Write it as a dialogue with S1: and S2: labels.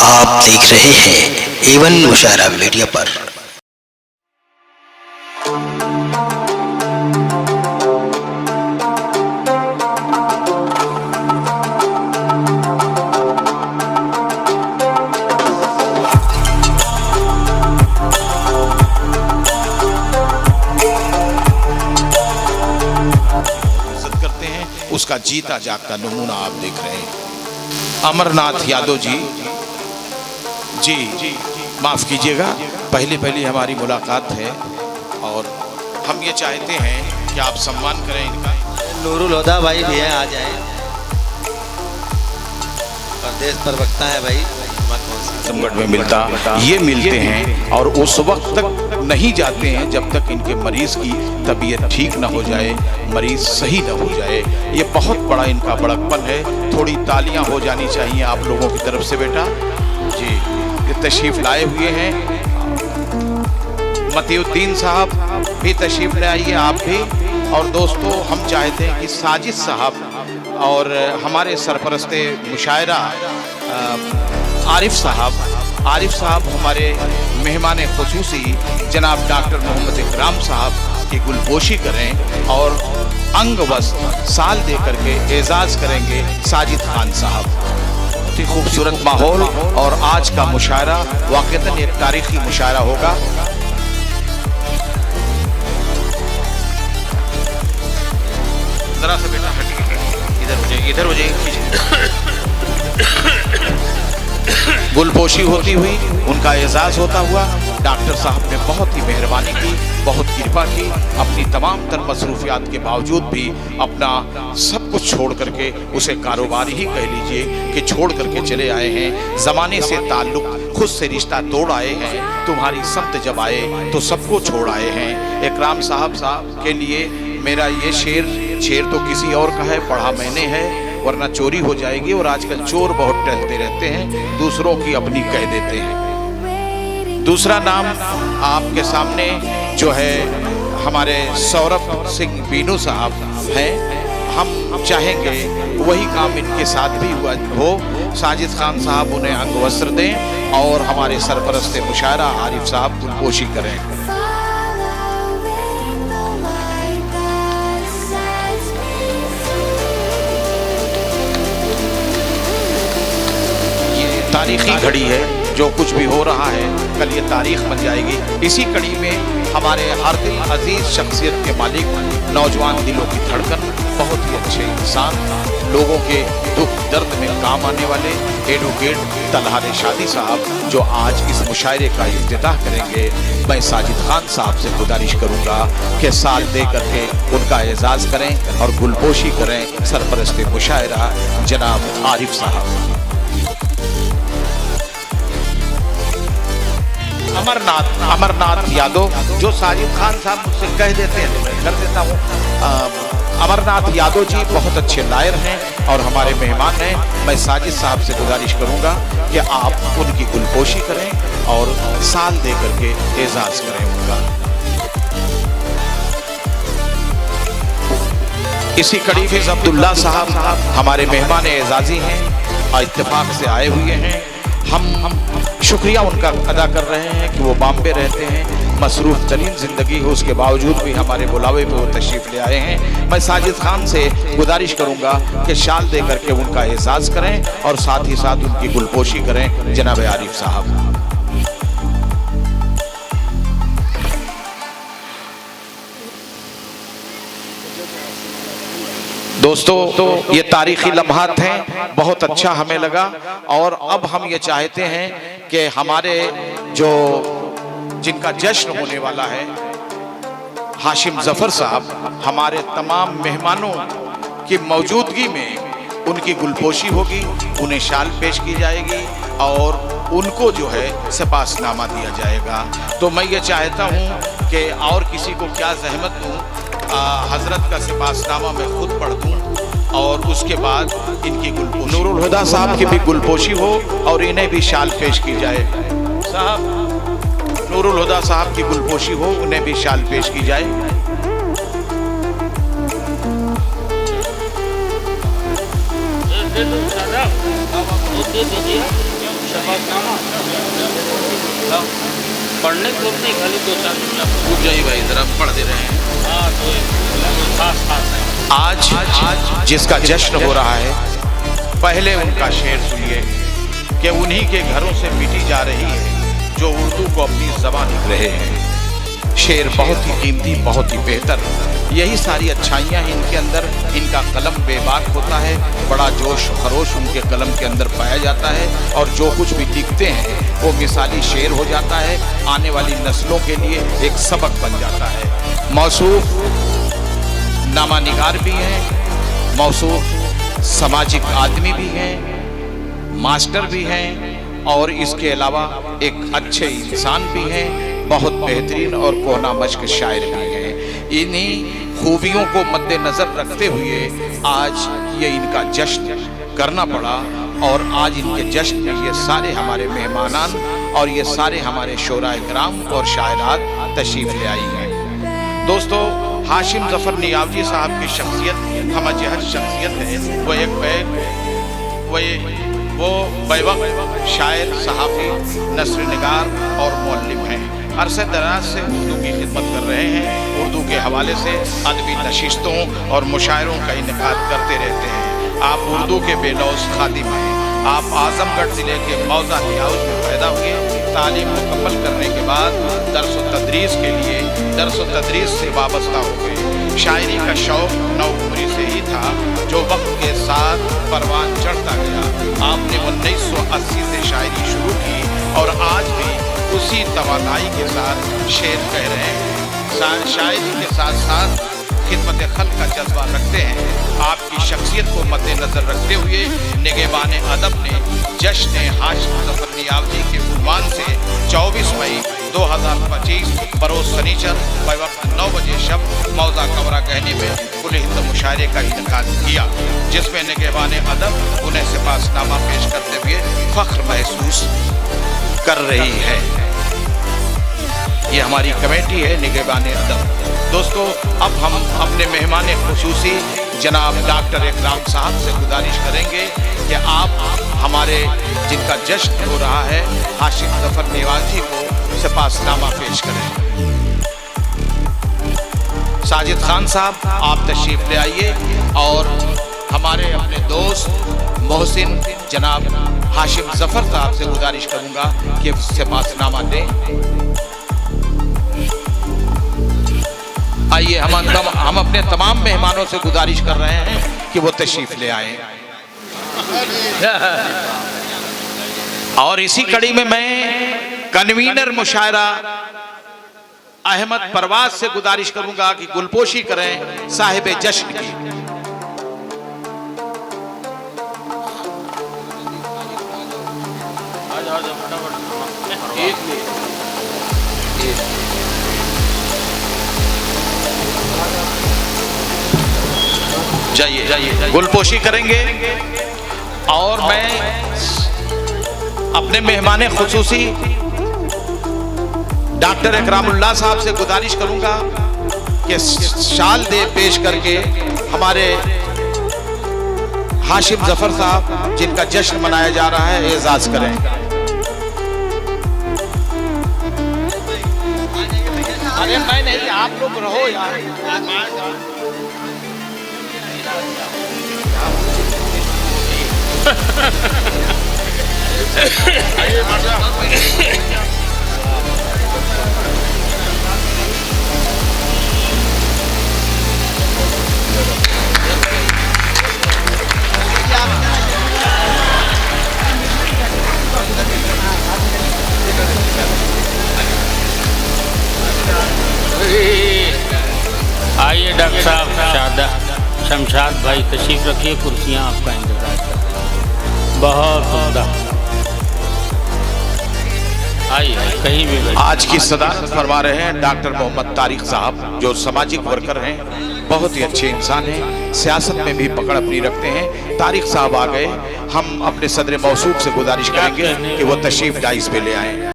S1: आप देख रहे हैं एवन मुशायरा मीडिया पर।
S2: इज्जत करते हैं, उसका जीता जागता नमूना आप देख रहे हैं। अमरनाथ यादव जी माफ़ कीजिएगा, पहली हमारी मुलाकात है और हम ये चाहते हैं कि आप सम्मान करें इनका।
S3: नूरुल हुदा भाई भी है, आ जाए। प्रदेश प्रवक्ता है भाई,
S2: संकट में ये मिलते हैं और उस वक्त तक नहीं जाते हैं जब तक इनके मरीज की तबीयत ठीक ना हो जाए, मरीज सही ना हो जाए। ये बहुत बड़ा इनका बड़कपन है। थोड़ी तालियां हो जानी चाहिए आप लोगों की तरफ से बेटा जी। ये तशरीफ लाए हुए हैं, मतीउद्दीन साहब भी तशरीफ ले आइए, आप भी। और दोस्तों, हम चाहते हैं कि साजिद साहब और हमारे सरपरस्ते मुशायरा आरिफ साहब हमारे मेहमान खुसूसी जनाब डॉक्टर मोहम्मद इकराम साहब की गुलपोशी करें और अंग वस्त्र साल दे करके एजाज करेंगे साजिद खान साहब। बहुत ही खूबसूरत माहौल और आज का मुशायरा वाक़तन एक तारीखी मुशायरा होगा। जरा सा बेटा हटिए, इधर हो जाइए। गुलपोशी होती हुई उनका एजाज होता हुआ डॉक्टर साहब ने बहुत ही मेहरबानी की, बहुत कृपा की। अपनी तमाम तर मसरूफियात के बावजूद भी अपना सब कुछ छोड़ करके, उसे कारोबार ही कह लीजिए कि छोड़ करके चले आए हैं। ज़माने से ताल्लुक़, खुद से रिश्ता तोड़ आए हैं। तुम्हारी समत जब आए तो सबको छोड़ आए हैं। इकराम साहब के लिए मेरा ये शेर तो किसी और का है, पढ़ा मैंने है, वरना चोरी हो जाएगी। और आजकल चोर बहुत टहलते रहते हैं, दूसरों की अपनी कह देते हैं। दूसरा नाम आपके सामने जो है हमारे सौरभ सिंह बीनू साहब हैं। हम चाहेंगे वही काम इनके साथ भी हो। साजिद खान साहब उन्हें अंग वस्त्र दें और हमारे सरपरस्ते मुशायरा आरिफ साहब गुलपोशी करें। तारीखी घड़ी है, जो कुछ भी हो रहा है कल ये तारीख बन जाएगी। इसी कड़ी में हमारे हर दिल अजीज शख्सियत के मालिक, नौजवान दिलों की धड़कन, बहुत ही अच्छे इंसान, लोगों के दुख दर्द में काम आने वाले एडवोकेट तलहा रिशादी साहब जो आज इस मुशायरे का इफ्तिताह करेंगे। मैं साजिद खान साहब से गुजारिश करूंगा कि साल दे करके उनका एजाज करें और गुलपोशी करें सरपरस्ते मुशायरा जनाब आरिफ साहब। अमरनाथ यादव, जो साजिद खान साहब मुझसे कह देते हैं तो मैं कर देता हूँ। अमरनाथ यादव जी बहुत अच्छे लायर हैं और हमारे मेहमान हैं। मैं साजिद साहब से गुजारिश करूंगा कि आप उनकी गुलपोशी करें और साल दे करके एजाज करें उनका। इसी कड़ी में अब्दुल्ला साहब हमारे मेहमान एजाजी हैं और इत्तेफाक से आए हुए हैं। हम शुक्रिया उनका अदा कर रहे हैं कि वो बॉम्बे रहते हैं, मसरूफ़ तरीन ज़िंदगी है, उसके बावजूद भी हमारे बुलावे पे वो तशरीफ़ ले आए हैं। मैं साजिद खान से गुजारिश करूंगा कि शाल दे करके उनका एजाज करें और साथ ही साथ उनकी गुलपोशी करें जनाब आरिफ साहब। दोस्तों, ये तारीखी लम्हात हैं, बहुत अच्छा हमें लगा। और अब हम ये चाहते हैं कि हमारे जो जिनका जश्न होने वाला है हाशिम जफर साहब, हमारे तमाम मेहमानों की मौजूदगी में उनकी गुलपोशी होगी, उन्हें शाल पेश की जाएगी और उनको जो है सपासनामा दिया जाएगा। तो मैं ये चाहता हूँ कि और किसी को क्या जहमत दूँ, हजरत का सिपासनामा मैं खुद पढ़ दूँ और उसके बाद इनकी गुलपोशी, नूरुल हुदा साहब की भी गुलपोशी हो और इन्हें भी शाल पेश की जाए। साहब, नूरुल हुदा साहब की गुलपोशी हो, उन्हें भी शाल पेश की जाए।
S4: पढ़ने को नहीं, खाली 2-4 जुमला
S2: रुक जाइए भाई, जरा पढ़ दे रहे हैं।
S4: हाँ तो खास खास है।
S2: आज जिसका जश्न हो रहा है, पहले उनका शेर सुनिए कि उन्हीं के घरों से मिटी जा रही है जो उर्दू को अपनी ज़बान लिख रहे हैं। शेर बहुत ही कीमती, बहुत ही बेहतर, यही सारी अच्छाइयाँ हैं इनके अंदर। इनका कलम बेबाक होता है, बड़ा जोश खरोश उनके कलम के अंदर पाया जाता है, और जो कुछ भी लिखते हैं वो मिसाली शेर हो जाता है, आने वाली नस्लों के लिए एक सबक बन जाता है। मौसूफ नामानिगार भी हैं, मौसूफ सामाजिक आदमी भी हैं, मास्टर भी हैं, और इसके अलावा एक अच्छे इंसान भी हैं, बहुत बेहतरीन और कोना मश्क शायर भी हैं। इन्हीं खूबियों को मद्देनज़र रखते हुए आज ये इनका जश्न करना पड़ा, और आज इनके जश्न में ये सारे हमारे मेहमानान और ये सारे हमारे शोराए किराम और शायरात तशरीफ़ ले आई हैं। दोस्तों, हाशिम ज़फ़र नियाज़ी साहब की शख्सियत हमजहर शख्सियत है। वो बैवक्त शायर, सहाफ़ी, नस्र निगार और मौल्लिम हैं। अरसे दराज से उर्दू की खिदमत कर रहे हैं। उर्दू के हवाले से अदबी नशिस्तों और मुशायरों का इनेकाद करते रहते हैं। आप उर्दू के बेलौस खादिम हैं। आप आज़मगढ़ ज़िले के मौज़ा हियाउस में पैदा हुए। तालीम मुकम्मल करने के बाद दर्स व तदरीस के लिए दर्स व तदरीस से वाबस्ता हो गए। शायरी का शौक़ नौउम्री से ही था, जो वक्त के साथ परवान चढ़ता गया। आपने 1980 से शायरी शुरू की और आज भी उसी तवानाई के साथ शेर कह रहे हैं। शायरी के साथ साथ खिदमत खल्क का जज्बा रखते हैं। आपकी शख्सियत को मद्देनज़र रखते हुए निगहबान अदब ने जश्न हाशिम ज़फ़र नियाज़ी के उन्वान से 24 मई 2025 बरोज़ शनिचर वक्त 9 बजे शब मौज़ा कमरा कहने में कुल हिंद मुशायरे का इनेकाद किया, जिसमें निगहबान अदब उन्हें सिपासनामा पेश करते हुए फ़ख्र महसूस कर रही है। ये हमारी कमेटी है निगहबान अदब। दोस्तों, अब हम अपने मेहमान खुसूसी जनाब डॉक्टर इकराम साहब से गुजारिश करेंगे कि आप हमारे जिनका जश्न हो रहा है हाशिम ज़फ़र नियाज़ी को सिपासनामा पेश करें। साजिद खान साहब, आप तशरीफ़ ले आइए और हमारे अपने दोस्त मोहसिन जनाब हाशिम ज़फ़र साहब से गुजारिश करूँगा कि सिपासनामा दें। आइए, हम अपने तमाम मेहमानों से गुजारिश कर रहे हैं कि वो तशरीफ़ ले आए। और इसी कड़ी में मैं कन्वीनर मुशायरा अहमद परवाज से गुजारिश करूंगा कि गुलपोशी करें साहिब जश्न की। जाइए, गुलपोशी करेंगे। और मैं अपने मेहमान खुसूसी डॉक्टर इकरामुल्लाह साहब से गुजारिश करूंगा कि शाल दे पेश करके हमारे हाशिम ज़फ़र साहब जिनका जश्न मनाया जा रहा है एजाज करें। अरे मैं नहीं, आप लोग रहो यार।
S4: आइए डॉक्टर साहब, शमशाद भाई तशरीफ रखिए, कुर्सियाँ आपका इंतजार कर रही हैं। बहुत उम्दा। आइए, कहीं भी बैठिए।
S2: आज की सदारत फरमा रहे हैं डॉक्टर मोहम्मद तारिक साहब, जो सामाजिक वर्कर हैं, बहुत ही अच्छे इंसान हैं, सियासत में भी पकड़ अपनी रखते हैं। तारिक साहब आ गए, हम अपने सदर मौसूफ से गुजारिश करेंगे कि वो तशरीफ डाइस पे ले आएँ।